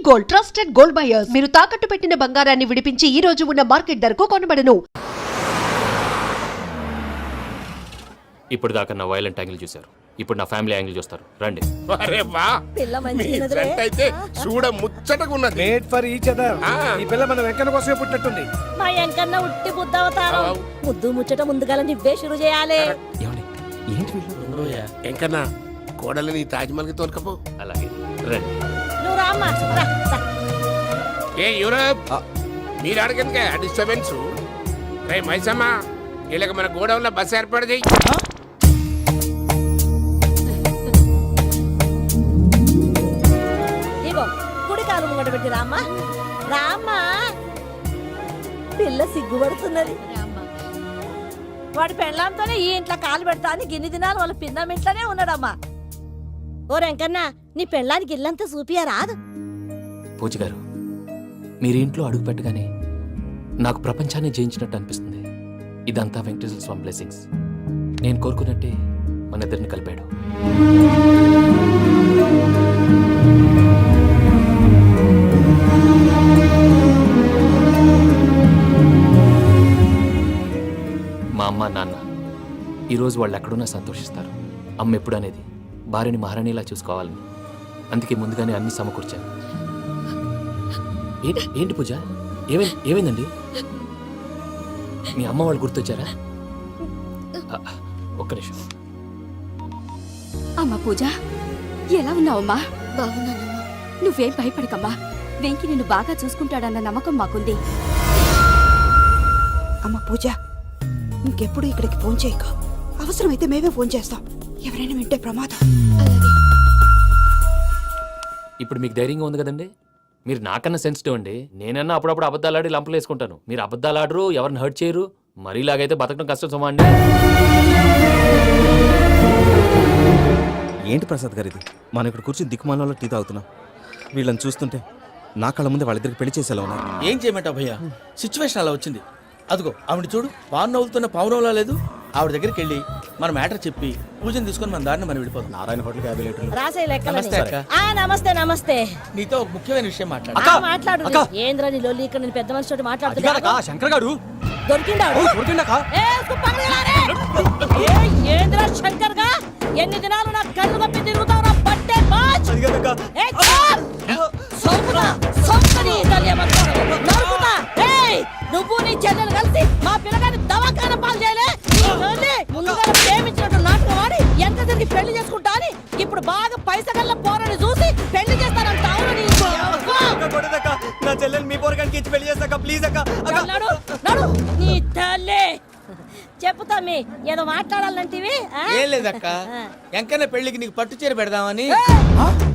Gold, trusted gold buyers. మీరు తాకట్టు పెట్టిన బంగారాన్ని విడిపించి ఈ రోజు ఉన్న మార్కెట్ ధరకు కొనబడను. ఇప్పుడు దాకా నా వైలెంట్ యాంగిల్ చూశారు, ఇప్పుడు నా ఫ్యామిలీ యాంగిల్ చూస్తారు. రండి. అరే వా, మీ జంట అయితే చూడ ముచ్చటగున్నది. Made for each other. ఈ పిల్ల మన వెంకన్న కోసమే పుట్టినట్టుంది. మా వెంకన్న ఉట్టి బుద్ధవతారం. ముద్దు ముచ్చట ముందుగా నువ్వే షురు చేయాలి. ఎంకన్నా కోడలని తాజ్మహల్ కి తోలుకపో. అలాగే రండి. నువ్వు రామ్మా. ఏ యూరప్, మీరు అడగనుక డిస్టర్బెన్స్. రే మైసమ్మ, ఇలాగ మన గోడౌన్లో బస్సు ఏర్పాటు చేయి. ఇగో కుడి కాలు ముంగట పెట్టి రామ్మా. రామ్మా, పిల్ల సిగ్గుపడుతున్నది. వాడి పెళ్ళాంతోనే ఈ ఇంట్లో కాలు పెడతా అని గిన్ని దినాలు వాళ్ళ పిన్నం ఇంట్లోనే ఉన్నాడమ్మా. ఓ వెంకన్న, నీ పెళ్ళానికి ఇల్లంతా చూపియా రాదు. పూజ గారు, మీరు ఇంట్లో అడుగు పెట్టగానే నాకు ప్రపంచాన్ని జయించినట్టు అనిపిస్తుంది. ఇదంతా వెంకటేశ్వర స్వామి బ్లెస్సింగ్స్. నేను కోరుకున్నట్టే మన ఇద్దరిని కలిపాడు. మా అమ్మ నాన్న ఈరోజు వాళ్ళు ఎక్కడున్నా సంతోషిస్తారు. అమ్మ ఎప్పుడు అనేది భార్యని మహారాణిలా చూసుకోవాలని, అందుకే ముందుగానే అన్ని సమకూర్చాను. ఏంటి పూజ, ఏమైందండి? మీ అమ్మ వాళ్ళు గుర్తొచ్చారా? ఒక్క నిమిషం. అమ్మా పూజ, ఎలా ఉన్నావమ్మా? బాగున్నానమ్మా. నువ్వేం భయపడకమ్మా, వెంకి నిన్ను బాగా చూసుకుంటాడన్న నమ్మకం మాకుంది. అమ్మ పూజ, ఇంకెప్పుడు ఇక్కడికి ఫోన్ చేయక. అవసరమైతే మేమే ఫోన్ చేస్తాం. ఎవరైనా వింటే ప్రమాదం. ఇప్పుడు మీకు ధైర్యంగా ఉంది కదండి. మీరు నాకన్నా సెన్సిటివ్ అండి. నేనన్నా అప్పుడప్పుడు అబద్ధాలు ఆడి లంపలు వేసుకుంటాను. మీరు అబద్ధాలు ఆడరు, ఎవరిని హర్ట్ చేయరు. మరీ ఇలాగైతే బతకడం కష్టం సుమా అండి. ఏంటి ప్రసాద్ గారు ఇది? మనం ఇక్కడ కూర్చుని దిక్కుమాలలో టీ తాగుతున్నాం. వీళ్ళని చూస్తుంటే నా కళ్ళ ముందే వాళ్ళిద్దరికి పెళ్లి చేసేలా ఉన్నారు. ఏం చేయమంటావు భయ్యా, సిచ్యువేషన్ అలా వచ్చింది. అదిగో ఆవిడ చూడు, పావు నవ్వులుతున్న పావునవ్వులా లేదు. ఆవిడ దగ్గరికి వెళ్ళి మన మ్యాటర్ చెప్పి పూజను తీసుకొని మన దారిని మనం వెళ్ళిపోతాం. నారాయణ హోటల్ 50 లీటర్లు. రాసే లెక్కలని. నమస్తే అక్క. నమస్తే నమస్తే. నీతో ఒక ముఖ్యమైన విషయం మాట్లాడు. మాట్లాడు. ఏంద్రా నీ లొల్లి? ఇక్కడ నేను పెద్ద మనిషితో మాట్లాడుతున్నా. శంకర్ గారు దొరికిండాడు. ఏంద్రా శంకర్ గా, ఎన్ని దినాలు నా కళ్ళు కప్పి తిరుగుతావు? బట్టే బాచ్. నువ్వు నీ చెల్లెలు కలిసి మా పిల్లగాని దవాఖాన పాలు చేయలే. ముందుగా ప్రేమించినట్టు నాటకం ఆడి ఎంత తిరిగి పెళ్లి చేసుకుంటా అని ఇప్పుడు బాగా పైసగల్ల పోరని చూసి పెళ్లి చేస్తానంట. నా చెల్లెలు మీ పోరగానికి ఇచ్చి పెళ్లి చేస్తాక ప్లీజ్ అక్క. నీ తల్లి చెప్పుతా, మీ ఏదో మాట్లాడాలంటివి. ఏం లేదక్క, ఎంకన్న పెళ్లికి నీకు పట్టు చీర పెడదామని.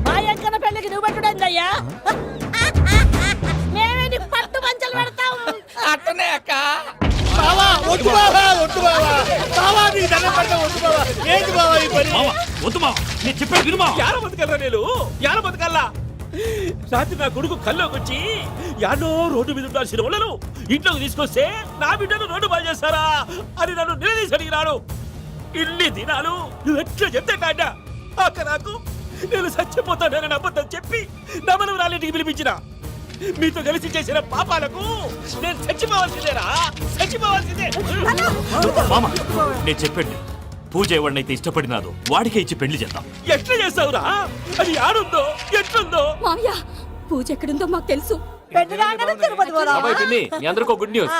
మా ఎంకన్న పెళ్లికి నువ్వు పెట్టుడైందయ్యా? మేమే నీకు పట్టు పంచలు పెడతాం. అట్టనే అక్క. రాత్రి నా కొడుకు కల్లోకి వచ్చి యాడో రోడ్డు మీద ఉండాల్సిన వాళ్ళను ఇంట్లోకి తీసుకొస్తే నా బిడ్డను రోడ్డు బాగా చేస్తారా అని నన్ను నిలదీసి అడిగినాడు. ఇన్ని దినాలు నువ్వు ఎట్లా చెప్తే కాట అక్క నాకు నేను చచ్చిపోతానని అబద్ధం చెప్పి నమ్మను రాలింటికి పిలిపించిన. మీతో కలిసి చేసిన పాపాలకు నేను చచ్చిపోవాల్సిందేరా, చచ్చిపోవాల్సిందే. మామ, నేను చెప్పండి, పూజ ఎవరినైతే ఇష్టపడినాదో వాడికే ఇచ్చి పెళ్లి చేద్దాం. ఎట్లా చేస్తావురా? అది ఆడుందో ఎట్లుందో. మామయ్య, పూజ ఎక్కడుందో మాకు తెలుసు. మీ అందరికీ గుడ్ న్యూస్.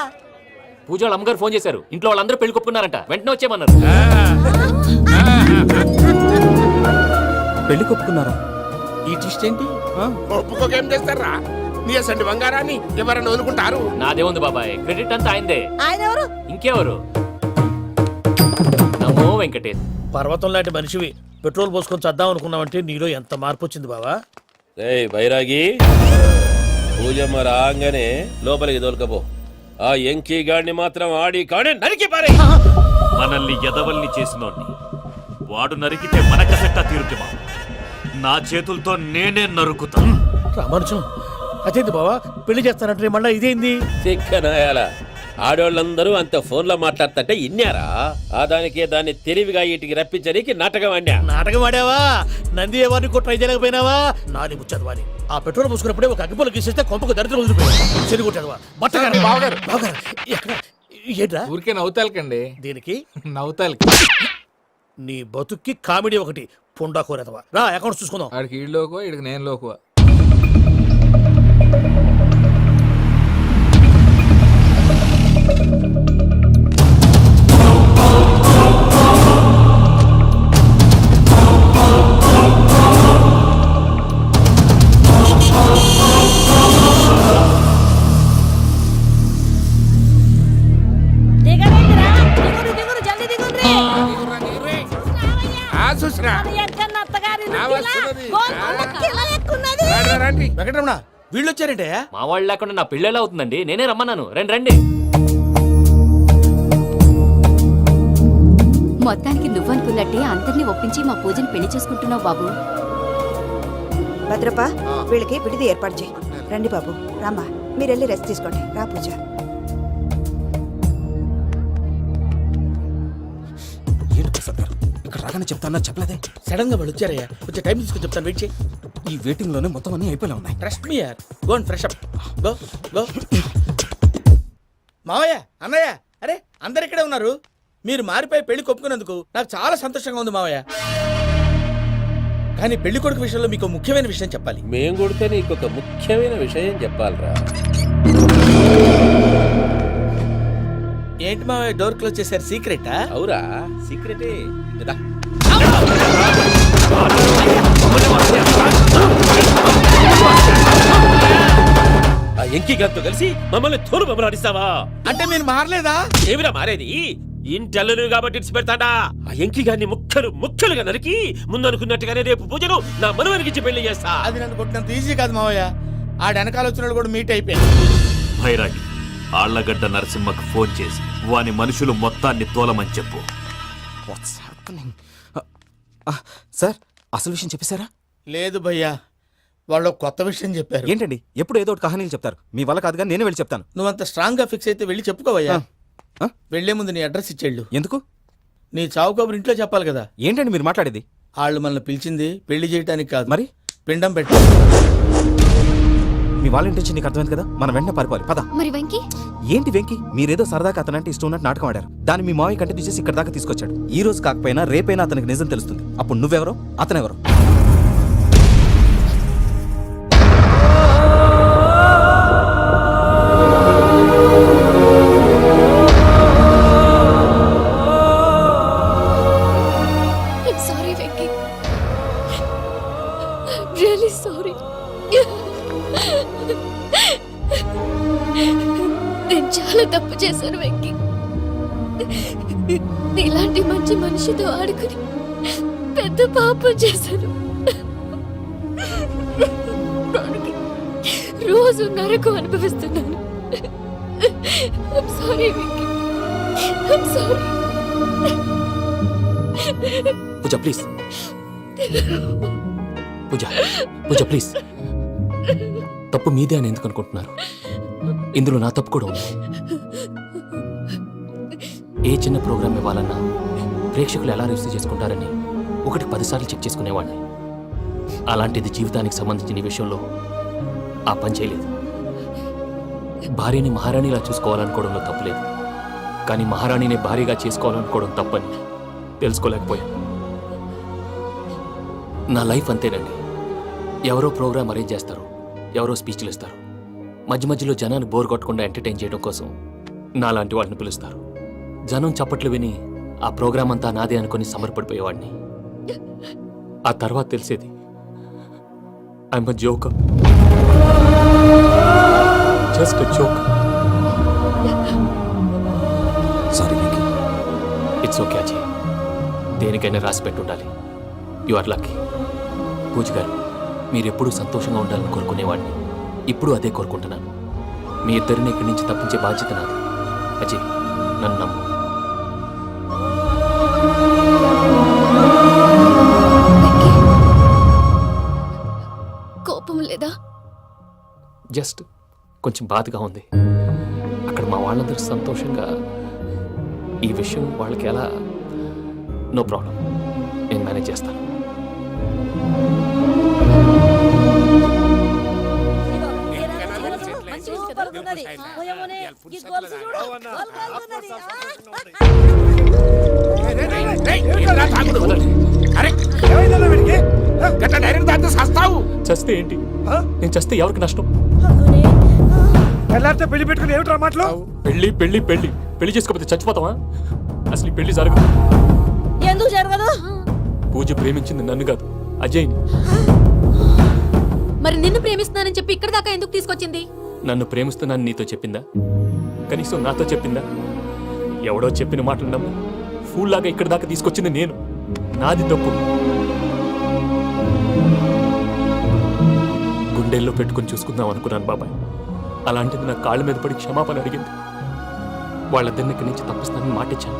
పూజ వాళ్ళ అమ్మగారు ఫోన్ చేశారు. ఇంట్లో వాళ్ళందరూ పెళ్లి కొప్పుకున్నారంట. వెంటనే వచ్చేయమన్నారు. పెళ్లి కొప్పుకున్నారా? ఈ ట్విస్ట్ ఏంటి? ఒప్పుకోకేం చేస్తారా? నీ అసంటి బంగారాన్ని ఎవరైనా వదులుకుంటారు? నాదే ఉంది బాబాయ్, క్రెడిట్ అంతా ఆయనదే. ఆయన ఎవరు? ఇంకెవరు? నమో వెంకటేష్. పర్వతం లాంటి మనిషివి పెట్రోల్ పోసుకొని చద్దాం అనుకున్నావంటే నీలో ఎంత మార్పు వచ్చింది బావా. బైరాగి, పూజమ్మ రాగానే లోపలికి దొరకపో. ఆ ఎంకీ గాడిని మాత్రం ఆడి కాడే నరికి పారే. మనల్ని ఎదవల్ని చేసినోడ్ని వాడు నరికితే మనకసెట్టా తీరుతుమా? నా చేతులతో నేనే నరుకుతా. రామానుజం, అదేంది బావా పెళ్లి చేస్తానంటే మళ్ళా ఇదేంది? చిక్కనాయాల ఆడోళ్ళందరూ అంత ఫోన్లో మాట్లాడుతుంటే ఇన్నారా ఆ దానికే దాన్ని తెలివిగా వీటికి రప్పించడానికి నాటకం ఆడా. నాటకం ఆడావా? నంది ఎవరిని కూడా ట్రై చేయలేకపోయినావా? నాది ముచ్చదు వాని. ఆ పెట్రోల్ పోసుకున్నప్పుడే ఒక అగ్గిపొల గీసేస్తే కొంపకు దరిద్రం వదిలిపోయాడు. చెరుగుంటదవా బట్టగారు బావగారు బావగారు ఎక్కడ ఏంట్రా? ఊరికే నవ్వుతాలకండి. దీనికి నవ్వుతాలకి నీ బతుక్కి కామెడీ ఒకటి పుండా కోరేదవా. రా అకౌంట్స్ చూసుకుందాం. ఆడికి ఈడు లోకువ, ఈడికి నేను లోకువ. దిగరేంటిరా? దిగురు జల్దీ దిగుర్రి. చూసిరా అది ఎక్కన్న అత్తగారి నా ఇల్లు వస్తున్నది. గోల్కొండ కిల లెక్కున్నది. రండి. వెంకటరమణ వీళ్ళు వచ్చారంటే మా వాళ్ళు లేకుండా నా పెళ్ళేలా అవుతుందండి? నేనే రమ్మన్నాను. రండి రండి. మొత్తానికి నువ్వనుకున్నట్టే అందరినీ ఒప్పించి మా పూజని పెళ్లి చేసుకుంటున్నావు బాబు. భద్రప్ప వీళ్ళకి విడిది ఏర్పాటు చేయి. రండి బాబు రామ్మా, మీరు వెళ్ళి రెస్ట్ తీసుకోండి. రా పూజ. ఏంటి ప్రసాద్ గారు ఇక్కడ రాగానే చెప్తానా చెప్పలేదే? సడన్ గా వాళ్ళు వచ్చారయ్యా, కొంచెం టైం తీసుకొని చెప్తాను, వెయిట్ చేయి. ఈ వెయిటింగ్ లోనే మొత్తం అన్ని అయిపోయినా ఉన్నాయి. ట్రస్ట్ మీ యార్, go and fresh up. Go go. మావయ్య, అన్నయ్య, అరే అందరు ఇక్కడే ఉన్నారు. మీరు మారిపోయి పెళ్లి కొప్పుకున్నందుకు నాకు చాలా సంతోషంగా ఉంది మావయ్య. కానీ పెళ్లి కొడుకు విషయంలో మీకు ముఖ్యమైన విషయం చెప్పాలి. మేం కొడితే నీకు ఒక ముఖ్యమైన విషయం చెప్పాలిరా. ఏంటి మావయ్య డోర్ క్లోజ్ చేశారు? సీక్రెటా? అవురా, సీక్రెటే కదా. ఆ ఎంకి గారితో కలిసి మమ్మల్ని తోలు బొమ్మలాడిస్తావా? అంటే మీరు మారలేదా? ఏమిరా మారేది? ఇంటల్లు కాబట్టి ఇడిచి పెడతాడా? ఆ ఎంకి గారిని ముక్కలుగా నరికి ముందు అనుకున్నట్టుగానే రేపు పూజను నా మనవనికిచ్చి పెళ్లి చేస్తా. అది నన్ను కొట్టినంత ఈజీ కాదు మావయ్య. ఆ వెనకాల వచ్చిన కూడా మీట్ అయిపోయాను. భైరాగి ఆళ్లగడ్డ నరసింహకు ఫోన్ చేసి వాని మనుషులు మొత్తాన్ని తోలమని చెప్పు. సార్ అసలు విషయం చెప్పేశారా? లేదు భయ్యా, వాళ్ళు ఒక కొత్త విషయం చెప్పారు. ఏంటండి ఎప్పుడు ఏదో ఒకటి కహానీలు చెప్తారు. మీ వల్ల కాదుగా నేనే వెళ్ళి చెప్తాను. నువ్వంత స్ట్రాంగ్ గా ఫిక్స్ అయితే వెళ్ళి చెప్పుకోవయ్యా. వెళ్లే ముందు నీ అడ్రస్ ఇచ్చేళ్ళు. ఎందుకు? నీ చావు కబురు ఇంట్లో చెప్పాలి కదా. ఏంటండి మీరు మాట్లాడేది? వాళ్ళు మనల్ని పిలిచింది పెళ్లి చేయడానికి కాదు, మరి పిండం పెట్టి. మీ వాళ్ళ ఇంటి నీకు అర్థమైంది కదా, మనం వెంటనే పారిపోవాలి. పద. మరి వెంకీ? ఏంటి వెంకి, మీరేదో సరదాగా అతనంటే ఇష్టం ఉన్నట్టు నాటకం ఆడారు. దాన్ని మీ మావయ్య కంటిన్యూ చేసి ఇక్కడ దాకా తీసుకొచ్చాడు. ఈ రోజు కాకపోయినా రేపైనా అతనికి నిజం తెలుస్తుంది. అప్పుడు నువ్వెవరో అతనెవరో. Sorry Venky, really sorry. నేను చాలా తప్పు చేశాను వెంకీ. నీలాంటి మంచి మనిషితో ఆడుకుని పెద్ద పాపం చేశాను. రోజు నరకం అనుభవిస్తున్నాను. I'm sorry Venky, I'm sorry. Pooja please. Pooja please. తప్పు మీదే అని ఎందుకు అనుకుంటున్నారు? ఇందులో నా తప్పు కూడా ఉంది. ఏ చిన్న ప్రోగ్రామ్ ఇవ్వాలన్నా ప్రేక్షకులు ఎలా రిసీవ్ చేసుకుంటారని 1-10 సార్లు చెక్ చేసుకునేవాడిని. అలాంటిది జీవితానికి సంబంధించిన ఈ విషయంలో ఆ పని చేయలేదు. భార్యని మహారాణిలా చూసుకోవాలనుకోవడంలో తప్పులేదు, కానీ మహారాణిని భార్యగా చేసుకోవాలనుకోవడం తప్పని తెలుసుకోలేకపోయాను. నా లైఫ్ అంతేనండి. ఎవరో ప్రోగ్రామ్ అరేంజ్ చేస్తారు, ఎవరో స్పీచ్లు ఇస్తారు. మధ్య మధ్యలో జనాన్ని బోర్ కొట్టకుండా ఎంటర్టైన్ చేయడం కోసం నాలాంటి వాడిని పిలుస్తారు. జనం చప్పట్లు విని ఆ ప్రోగ్రామ్ అంతా నాదే అనుకుని సమర్పడిపోయేవాడిని. ఆ తర్వాత తెలిసేది I'm a joker, just a joker. Sorry Venky. It's okay Ajay, దేనికైనా రాసి పెట్టుండాలి. You are lucky. Pooja garu, మీరెప్పుడూ సంతోషంగా ఉండాలని కోరుకునేవాడిని. ఇప్పుడు అదే కోరుకుంటున్నాను. మీ ఇద్దరిని ఇక్కడి నుంచి తప్పించే బాధ్యత నాది. అజయ్, నన్ను నమ్ము. కోపం లేదా? జస్ట్ కొంచెం బాధగా ఉంది. అక్కడ మా వాళ్ళందరూ సంతోషంగా ఈ విషయం వాళ్ళకి ఎలా నో ప్రాబ్లం, నేను మేనేజ్ చేస్తాను. సూపర్ ఉన్నది. పోయమోనే, ఈ గొలుసు చూడు. గొలుసు ఉన్నది. డైరెక్ట్ దాంతో సస్తావు. చస్తే ఏంటి? నేను చస్తే ఎవరికి నష్టం? పెళ్లి పెట్టుకుని ఏమిట్రా మాటలు? పెళ్లి పెళ్లి పెళ్లి పెళ్లి చేసుకోకపోతే చచ్చిపోతావా? అసలు ఈ పెళ్లి జరగదు. ఎందుకు జరగదు? పూజ ప్రేమించింది నన్ను కాదు, అజయ్ని. మరి నిన్ను ప్రేమిస్తున్నానని చెప్పి ఇక్కడ దాకా ఎందుకు తీసుకొచ్చింది? నన్ను ప్రేమిస్తున్నాను నీతో చెప్పిందా? కనీసం నాతో చెప్పిందా? ఎవడో చెప్పిన మాటలు నమ్ము ఫూల్ లాగా ఇక్కడ దాకా తీసుకొచ్చింది నేను. నాది తప్పు. గుండెల్లో పెట్టుకుని చూసుకుందాం అనుకున్నాను బాబాయ్. అలాంటిది నా కాళ్ళ మీద పడి క్షమాపణ అడిగింది. వాళ్ళిద్దరిని ఇక్కడి నుంచి తప్పిస్తానని మాటిచ్చాను.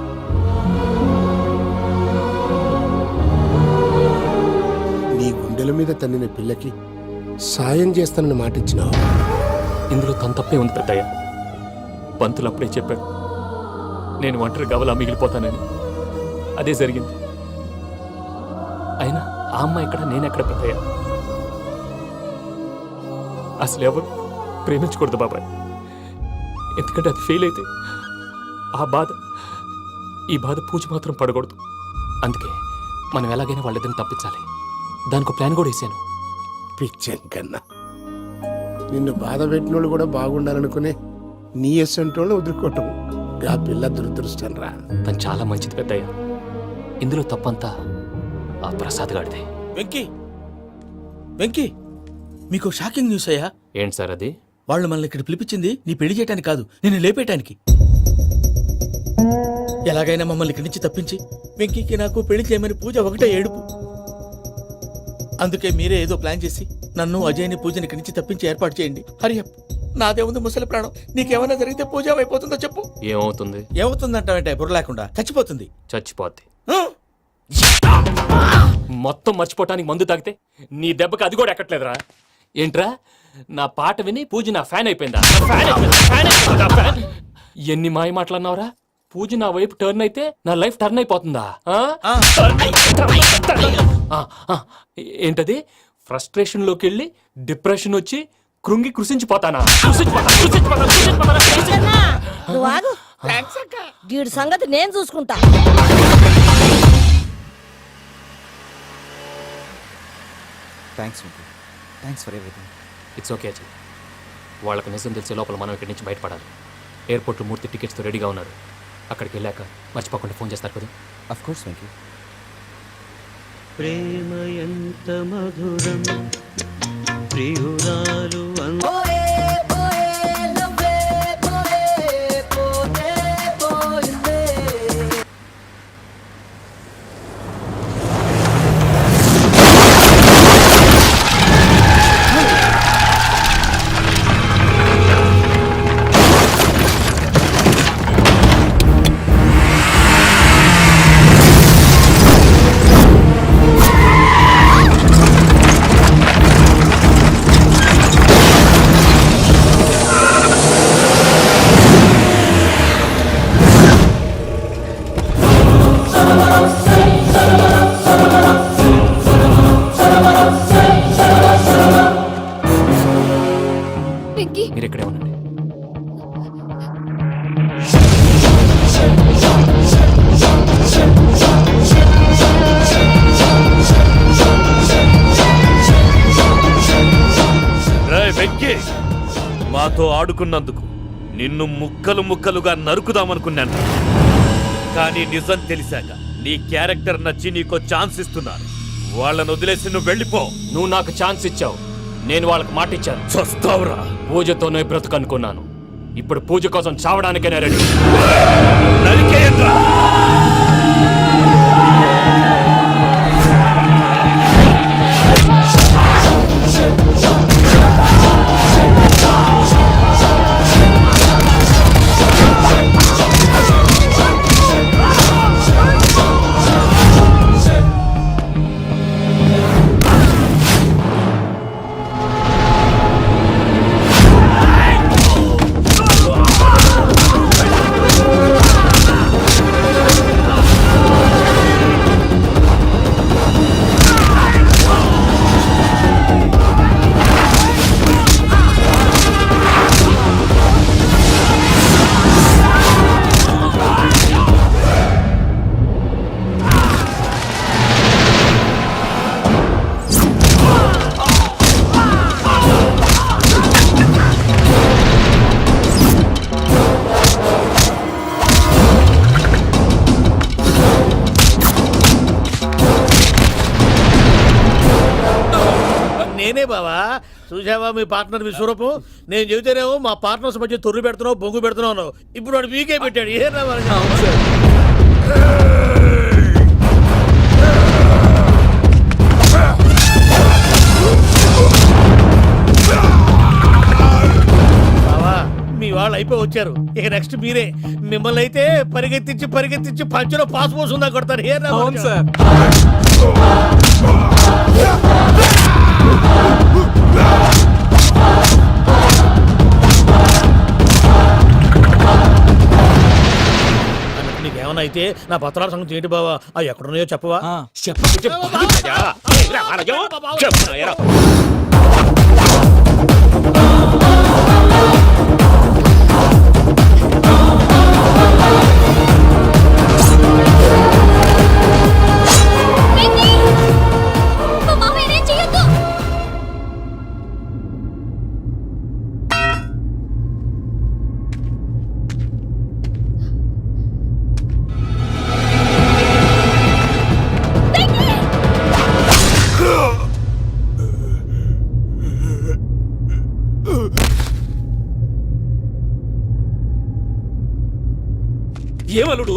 నీ గుండెల మీద తన్నిన పిల్లకి సాయం చేస్తానని మాటిచ్చినావు. ఇందులో తన తప్పే ఉంది పెద్దయ్య. పంతులు అప్పుడే చెప్పాడు నేను ఒంటరి గవలా మిగిలిపోతానని. అదే జరిగింది. అయినా ఆ అమ్మాయి ఎక్కడ, నేనెక్కడ పెద్దయ్య? అసలు ఎవరు ప్రేమించకూడదు బాబాయ్. ఎందుకంటే అది ఫెయిల్ అయితే ఈ బాధ పూజ మాత్రం పడకూడదు. అందుకే మనం ఎలాగైనా వాళ్ళిద్దరిని తప్పించాలి. దానికి ప్లాన్ కూడా వేసాను. పిచ్చం కన్నా నిన్ను బాధ పెట్టినోళ్ళు కూడా బాగుండాలనుకునే నీ ఎస్సంటోళ్ళు వదులుకోవటం ఆ పిల్ల దురదృష్టం రా. తను చాలా మంచిది పెద్దయ్య. ఇందులో తప్పంతా ఆ ప్రసాద్ గాడిదే. వెంకీ వెంకీ, మీకు షాకింగ్ న్యూస్ అయ్యా. ఏంటి సార్ అది? వాళ్ళు మనల్ని ఇక్కడ పిలిపించింది నీ పెళ్లి చేయడానికి కాదు, నిన్ను లేపేయటానికి. ఎలాగైనా మమ్మల్ని ఇక్కడి నుంచి తప్పించి వెంకీకి నాకు పెళ్లి చేయమని పూజ ఒకటే ఏడుపు. అందుకే మీరే ఏదో ప్లాన్ చేసి నన్ను అజయ్ని పూజని ఇక్కడి నుంచి తప్పించి ఏర్పాటు చేయండి. హరియప్, నాదే ఉంది ముసలి ప్రాణం. నీకేమైనా జరిగితే పూజ అయిపోతుందో చెప్పు. ఏమవుతుంది? ఏమవుతుందంటావంటే బుర్ర లేకుండా చచ్చిపోతుంది. చచ్చిపోద్ది. ఆ? మొత్తం మర్చిపోవటానికి మందు తాగితే నీ దెబ్బకి అది కూడా ఎక్కట్లేదురా. ఏంట్రా, నా పాట విని పూజ నా ఫ్యాన్ అయిపోయిందా? ఎన్ని మాయ మాటలన్నావురా? పూజ నా వైపు టర్న్ అయితే నా లైఫ్ టర్న్ అయిపోతుందా? ఏంటది? ఫ్రస్ట్రేషన్ లోకి వెళ్ళి డిప్రెషన్ వచ్చి కృంగి కృషించిపోతానా? నువ్వు ఆగు. వీడి సంగతి నేను చూసుకుంటా. Thanks for everything. It's okay Ajay. వాళ్ళకి నిజం తెలిసే లోపల మనం ఇక్కడి నుంచి బయటపడాలి. ఎయిర్పోర్ట్లో 3 టికెట్స్తో రెడీగా ఉన్నారు. అక్కడికి వెళ్ళాక మర్చిపోకుండా ఫోన్ చేస్తారు కదా. Of course Venky. ప్రేమ ఎంత మధురం ప్రియురాలు మీరు ఇక్కడే ఉండండి. వెంకీ, మాతో ఆడుకున్నందుకు నిన్ను ముక్కలు ముక్కలుగా నరుకుదామనుకున్నాను. కానీ నిజం తెలిసాక నీ క్యారెక్టర్ నచ్చి నీకో ఛాన్స్ ఇస్తున్నాను. వాళ్ళను వదిలేసి నువ్వు వెళ్ళిపో. నువ్వు నాకు ఛాన్స్ ఇచ్చావు, నేను వాళ్ళకి మాట ఇచ్చాను. చస్తావురా. పూజతోనే బ్రతుకనుకున్నాను. ఇప్పుడు పూజ కోసం చావడానికైనా రెడీ. నరికేయండ్రా. బావా చూసావా మీ పార్ట్నర్ విశ్వరూపం నేను చెబితేనేమో మా పార్ట్నర్స్ మధ్య తొర్రు పెడుతున్నావు బొంగు పెడుతున్నావు అన్నావు. ఇప్పుడు వాడు వీకే పెట్టాడు ఏ బావా మీ వాళ్ళు అయిపోయి వచ్చారు. ఇక నెక్స్ట్ మీరే. మిమ్మల్ని అయితే పరిగెత్తించి పంచలో పాస్ పోసుందా కొడతారు. ఏ సార్ నీకేమన్నా అయితే నా పత్రాల సంగతి ఏంటి బావా? అవి ఎక్కడున్నాయో చెప్పవా? మా మామయ్య ఏం చేయొద్దు. ఏమలుడు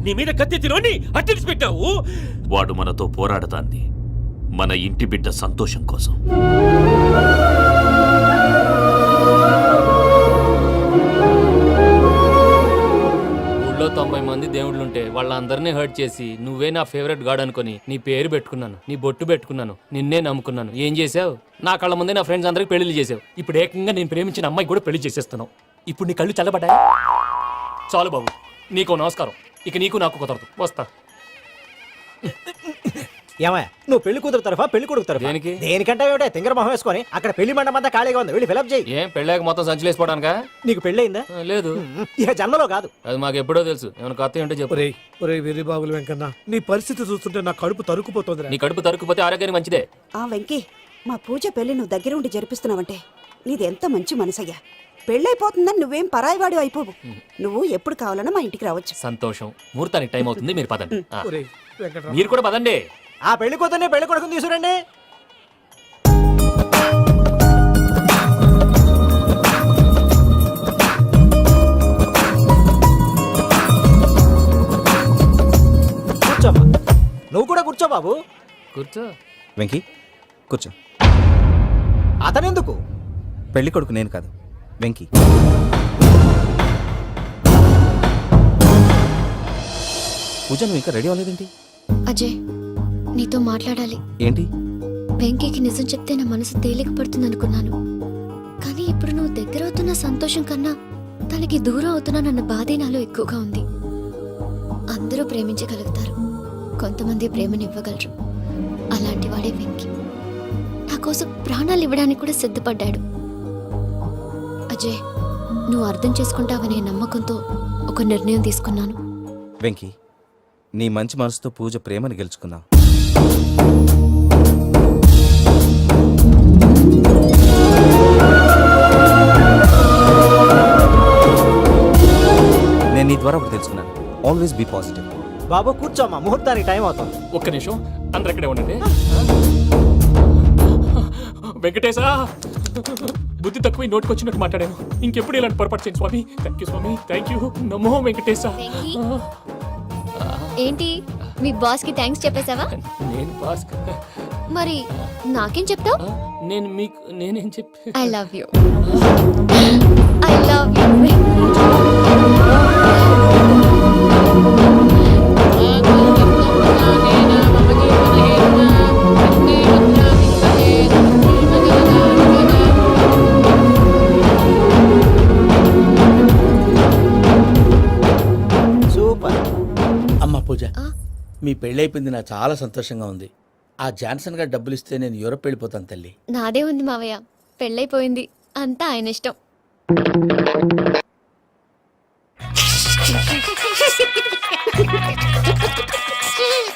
నీ మీద కత్తెత్తిలోని అట్టెలిసి పెట్టావు. వాడు మనతో పోరాడతాంది మన ఇంటి బిడ్డ సంతోషం కోసం. ఊళ్ళో 90 మంది దేవుళ్ళుంటే వాళ్ళందరినీ హర్ట్ చేసి నువ్వే నా ఫేవరెట్ గాడ్ అనుకొని నీ పేరు పెట్టుకున్నాను, నీ బొట్టు పెట్టుకున్నాను, నిన్నే నమ్ముకున్నాను. ఏం చేసావు? నా కళ్ళ ముందే నా ఫ్రెండ్స్ అందరికి పెళ్లి చేసావు. ఇప్పుడు ఏకంగా నేను ప్రేమించిన అమ్మాయి కూడా పెళ్లి చేసేస్తున్నావు. ఇప్పుడు నీ కళ్ళు చల్లబడ్డాయి. చాలు బాబు, నీకు నమస్కారం. ఇక నీకు నాకు కుదరదు. వస్తా. ఏమయ్య నువ్వు పెళ్లి కూతురు తరఫా పెళ్లి కొడుకు తరఫా? దేనికి? దేనికంటే ఏమిటే తింగర మొహం వేసుకొని అక్కడ పెళ్లి మండపం అంతా ఖాళీగా ఉంది, వెళ్ళి ఫిలప్ చేయి. ఏం పెళ్ళాక మొత్తం సంచలేసిపోవడానికా? నీకు పెళ్ళయిందా? లేదు. ఇక జన్మలో కాదు. అది మాకు ఎప్పుడో తెలుసు. ఏమైనా కొత్త ఏంటో చెప్పు. ఒరే వెర్రిబాబులు వెంకన్న, నీ పరిస్థితి చూస్తుంటే నా కడుపు తరుక్కుపోతుంది. నీ కడుపు తరుక్కుపోతే ఆరోగ్యానికి మంచిదే. ఆ వెంకీ, మా పూజ పెళ్లి నువ్వు దగ్గర ఉండి జరిపిస్తున్నావంటే నీది ఎంత మంచి మనసయ్యా. పెళ్ళైపోతుందని నువ్వేం పరాయివాడు అయిపోవు. నువ్వు ఎప్పుడు కావాలన్నా మా ఇంటికి రావచ్చు. సంతోషం. ముహూర్తానికి టైం అవుతుంది, మీరు పదండి. మీరు కూడా పదండి. ఆ పెళ్లి కూతుర్ని పెళ్లి కొడుకుని తీసుకురండి. కూర్చోమ్మా. నువ్వు కూడా కూర్చో బాబు. కూర్చో. వెంకీ కూర్చో. అతనెందుకు? పెళ్లి కొడుకు నేను కాదు, వెంకీ. పూజ నువ్వు ఇంకా రెడీ అవ్వలేదేంటి? అజయ్, నీతో మాట్లాడాలి. ఏంటి? వెంకీకి నిజం చెప్తే నా మనసు తేలిక పడుతుంది అనుకున్నాను. కానీ ఇప్పుడు నువ్వు దగ్గర అవుతున్న సంతోషం కన్నా తనకి దూరం అవుతున్నానన్న బాధే నాలో ఎక్కువగా ఉంది. అందరూ ప్రేమించగలుగుతారు, కొంతమంది ప్రేమనివ్వగలరు. అలాంటి వాడే వెంకీ. నా కోసం ప్రాణాలు ఇవ్వడానికి కూడా సిద్ధపడ్డాడు. అజయ్, నువ్వు అర్థం చేసుకుంటావనే నమ్మకంతో ఒక నిర్ణయం తీసుకున్నాను. వెంకీ, నీ మంచి మనసుతో పూజ ప్రేమని గెలుచుకున్నావు. నేను నీ ద్వారా ఒకటి తెలుసుకున్నాను. Always be positive. బాబు కూర్చోమ్మా, ముహూర్తానికి టైం అవుతుంది. ఒక్క నిమిషం, అందరు ఇక్కడే ఉండండి. వెంకటేశా, బుద్ధి తక్కువ నోటికి వచ్చినట్టు మాట్లాడాను. ఇంకెప్పుడు ఇలాంటి పొరపాటు చేయండి స్వామి. థ్యాంక్ యూ స్వామి, థ్యాంక్ యూ. నమో వెంకటేశా. ఏంటి, మీ బాస్ కి థ్యాంక్స్ చెప్పేశావా? నేను బాస్. మరి నాకేం చెప్తావు? నేను మీకు నేనేం చెప్పి I love you. I love you. Super. అమ్మ పూజ, మీ పెళ్ళైపోయింది, నాకు చాలా సంతోషంగా ఉంది. ఆ జాన్సన్ గారు డబ్బులు ఇస్తే నేను యూరోప్ వెళ్ళిపోతాను తల్లి. నాదే ఉంది మావయ్య, పెళ్ళైపోయింది, అంతా ఆయన ఇష్టం.